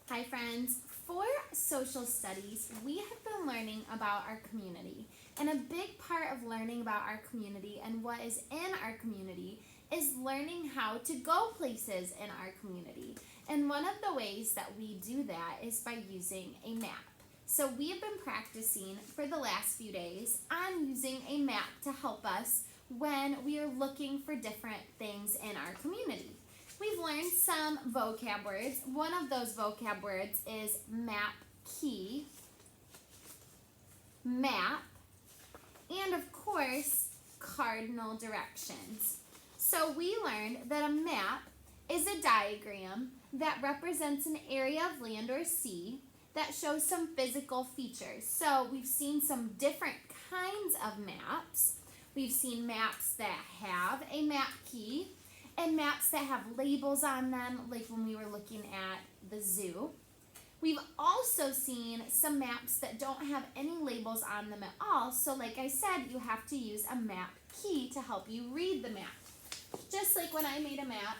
Hi friends, for social studies, we have been learning about our community. And a big part of learning about our community and what is in our community is learning how to go places in our community. And one of the ways that we do that is by using a map. So we have been practicing for the last few days on using a map to help us when we are looking for different things in our community. We've learned some vocab words. One of those vocab words is map key, map, and of course, cardinal directions. So we learned that a map is a diagram that represents an area of land or sea that shows some physical features. So we've seen some different kinds of maps. We've seen maps that have a map key and maps that have labels on them, like when we were looking at the zoo. We've also seen some maps that don't have any labels on them at all. So like I said, you have to use a map key to help you read the map. Just like when I made a map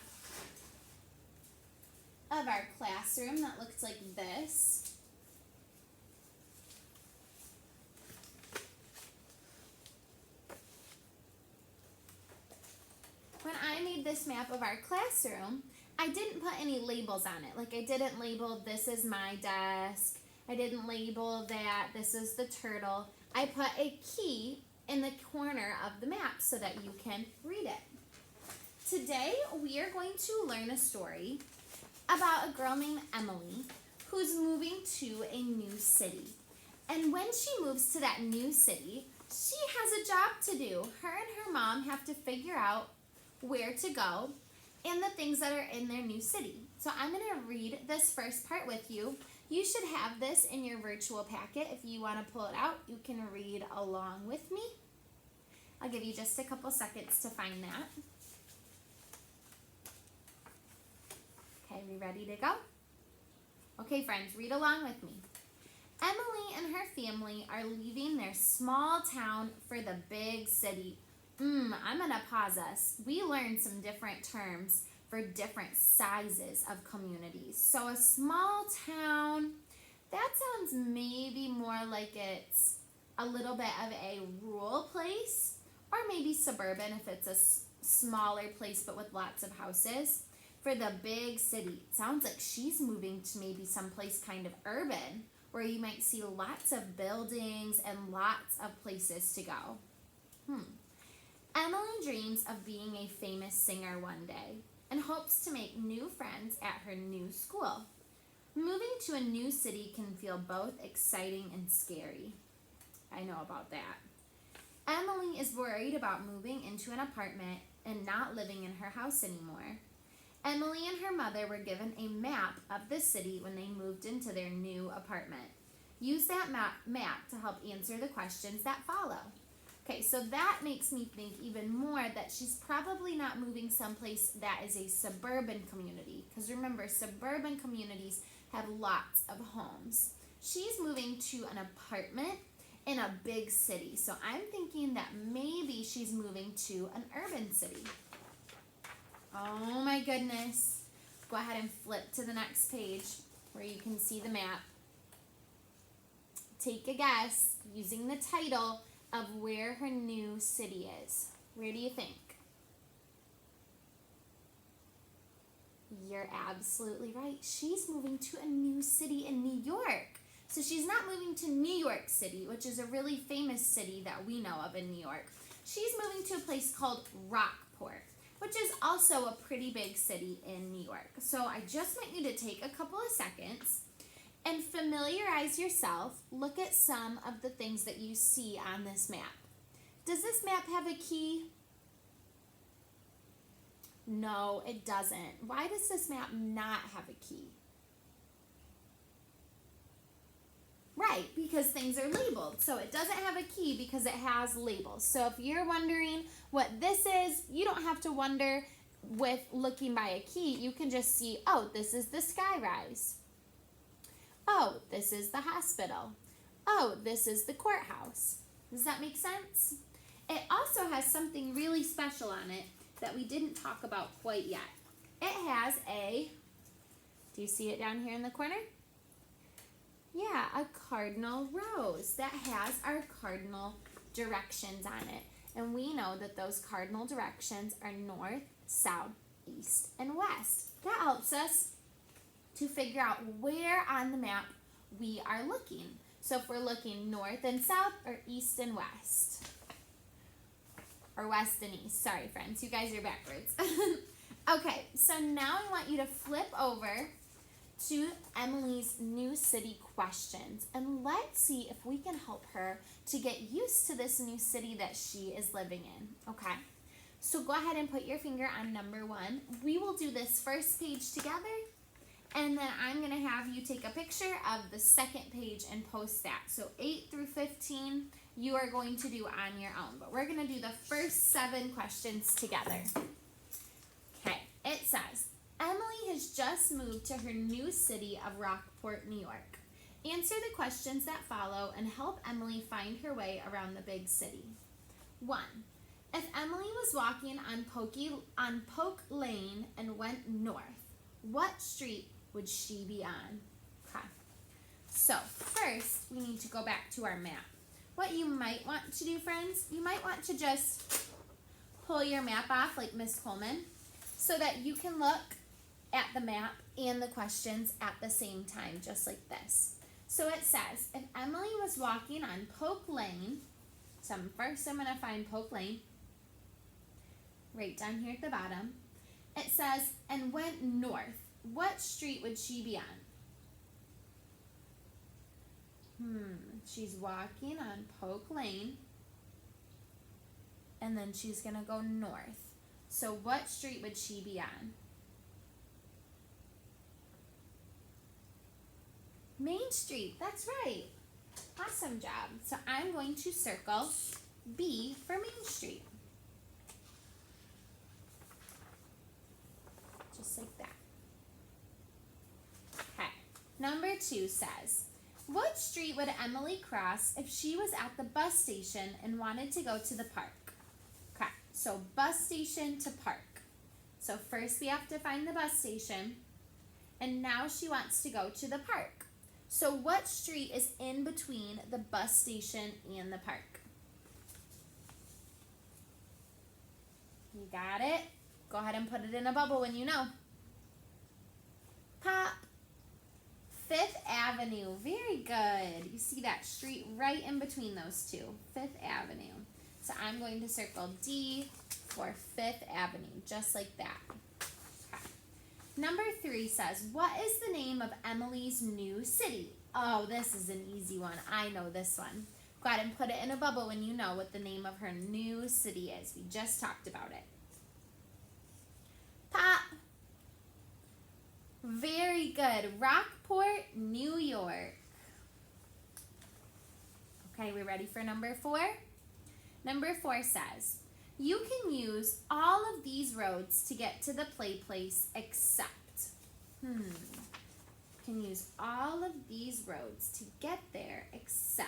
of our classroom that looks like this. When I made this map of our classroom, I didn't put any labels on it. Like I didn't label this is my desk. I didn't label that this is the turtle. I put a key in the corner of the map so that you can read it. Today we are going to learn a story about a girl named Emily who's moving to a new city. And when she moves to that new city, she has a job to do. Her and her mom have to figure out where to go and the things that are in their new city. So I'm going to read this first part with you. You should have this in your virtual packet. If you want to pull it out, you can read along with me. I'll give you just a couple seconds to find that. Okay, we ready to go? Okay, friends, read along with me. Emily and her family are leaving their small town for the big city. I'm going to pause us. We learned some different terms for different sizes of communities. So a small town, that sounds maybe more like it's a little bit of a rural place, or maybe suburban if it's a smaller place but with lots of houses. For the big city, it sounds like she's moving to maybe someplace kind of urban where you might see lots of buildings and lots of places to go. Emily dreams of being a famous singer one day and hopes to make new friends at her new school. Moving to a new city can feel both exciting and scary. I know about that. Emily is worried about moving into an apartment and not living in her house anymore. Emily and her mother were given a map of the city when they moved into their new apartment. Use that map to help answer the questions that follow. Okay, so that makes me think even more that she's probably not moving someplace that is a suburban community. Because remember, suburban communities have lots of homes. She's moving to an apartment in a big city. So I'm thinking that maybe she's moving to an urban city. Oh my goodness. Go ahead and flip to the next page where you can see the map. Take a guess using the title of where her new city is. Where do you think? You're absolutely right. She's moving to a new city in New York. So she's not moving to New York City, which is a really famous city that we know of in New York. She's moving to a place called Rockport, which is also a pretty big city in New York. So I just want you to take a couple of seconds and familiarize yourself. Look at some of the things that you see on this map. Does this map have a key? No, it doesn't. Why does this map not have a key? Right, because things are labeled. So it doesn't have a key because it has labels. So if you're wondering what this is, you don't have to wonder with looking by a key. You can just see, oh, this is the skyrise. Oh, this is the hospital. Oh, this is the courthouse. Does that make sense? It also has something really special on it that we didn't talk about quite yet. It has a, Do you see it down here in the corner? Yeah, a cardinal rose that has our cardinal directions on it. And we know that those cardinal directions are north, south, east, and west. That helps us to figure out where on the map we are looking. So if we're looking north and south or east and west. Or west and east. Sorry, friends. You guys are backwards. Okay, so now I want you to flip over to Emily's new city questions. And let's see if we can help her to get used to this new city that she is living in. Okay, so go ahead and put your finger on number 1. We will do this first page together. And then I'm going to have you take a picture of the second page and post that. So 8 through 15, you are going to do on your own. But we're going to do the first 7 questions together. Okay, it says, Emily has just moved to her new city of Rockport, New York. Answer the questions that follow and help Emily find her way around the big city. 1. If Emily was walking on Polk Lane and went north, what street would she be on? Okay. So first, we need to go back to our map. What you might want to do, friends, you might want to just pull your map off like Miss Coleman so that you can look at the map and the questions at the same time, just like this. So it says, if Emily was walking on Polk Lane, so first I'm going to find Polk Lane, right down here at the bottom. It says, and went north. What street would she be on? She's walking on Polk Lane, and then she's going to go north. So what street would she be on? Main Street, that's right. Awesome job. So I'm going to circle B for Main Street. Just like that. Okay, number 2 says, what street would Emily cross if she was at the bus station and wanted to go to the park? Okay, so bus station to park. So first we have to find the bus station, and now she wants to go to the park. So what street is in between the bus station and the park? You got it? Go ahead and put it in a bubble when you know. Pop. 5th Avenue. Very good. You see that street right in between those two. 5th Avenue. So I'm going to circle D for 5th Avenue, just like that. Okay. Number 3 says, what is the name of Emily's new city? Oh, this is an easy one. I know this one. Go ahead and put it in a bubble when you know what the name of her new city is. We just talked about it. Pop. Very good. Rockport, New York. Okay, we ready for number 4? Number 4 says, you can use all of these roads to get to the play place except. You can use all of these roads to get there except.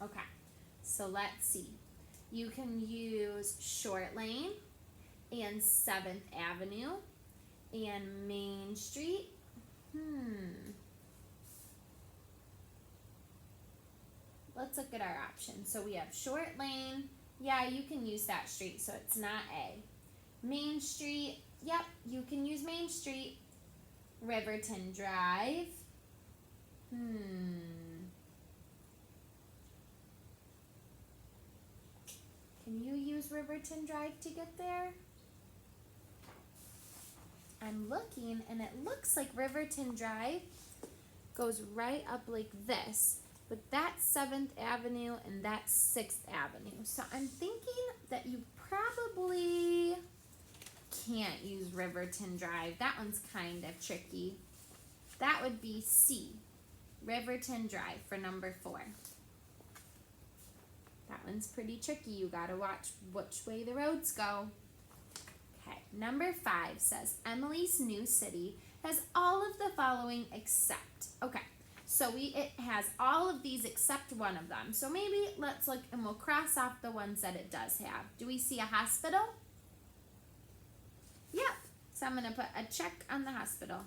Okay, so let's see. You can use Short Lane and 7th Avenue and Main Street. Let's look at our options. So we have Short Lane. Yeah, you can use that street, so it's not A. Main Street. Yep, you can use Main Street. Riverton Drive. Can you use Riverton Drive to get there? I'm looking, and it looks like Riverton Drive goes right up like this. But that's 7th Avenue, and that's 6th Avenue. So I'm thinking that you probably can't use Riverton Drive. That one's kind of tricky. That would be C, Riverton Drive for number 4. That one's pretty tricky. You gotta watch which way the roads go. Okay, number 5 says, Emily's new city has all of the following except. Okay, so it has all of these except one of them. So maybe let's look and we'll cross off the ones that it does have. Do we see a hospital? Yep. So I'm going to put a check on the hospital.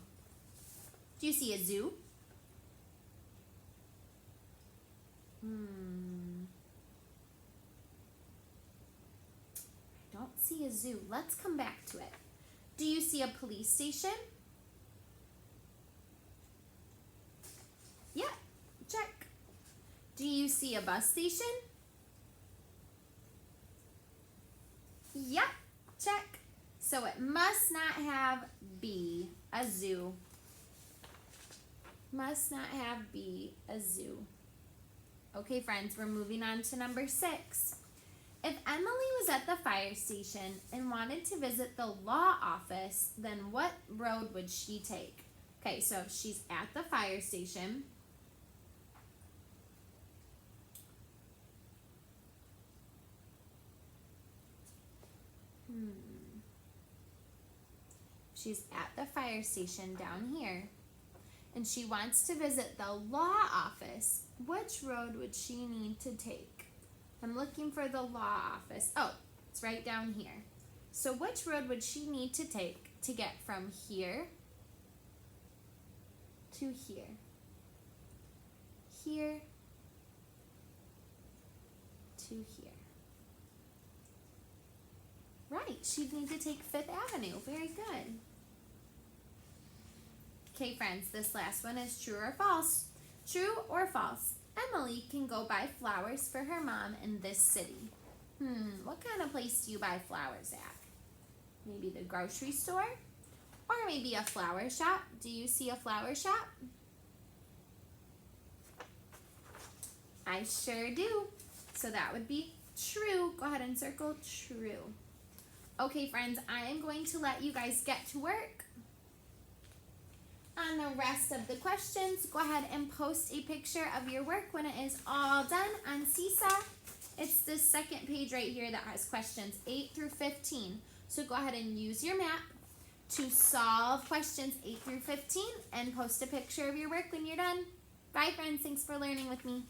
Do you see a zoo? I don't see a zoo. Let's come back to it. Do you see a police station? Yeah, check. Do you see a bus station? Yep, check. So it must not have B, a zoo. Must not have B, a zoo. Okay, friends, we're moving on to number 6. If Emily was at the fire station and wanted to visit the law office, then what road would she take? Okay, so if she's at the fire station, she's at the fire station down here, and she wants to visit the law office, which road would she need to take? I'm looking for the law office. Oh, it's right down here. So which road would she need to take to get from here to here? Here to here. Right, she'd need to take 5th Avenue. Very good. Okay, friends, this last one is true or false. True or false? Emily can go buy flowers for her mom in this city. What kind of place do you buy flowers at? Maybe the grocery store? Or maybe a flower shop? Do you see a flower shop? I sure do. So that would be true. Go ahead and circle true. Okay, friends, I am going to let you guys get to work on the rest of the questions. Go ahead and post a picture of your work when it is all done on Seesaw. It's the second page right here that has questions 8 through 15. So go ahead and use your map to solve questions 8 through 15 and post a picture of your work when you're done. Bye, friends. Thanks for learning with me.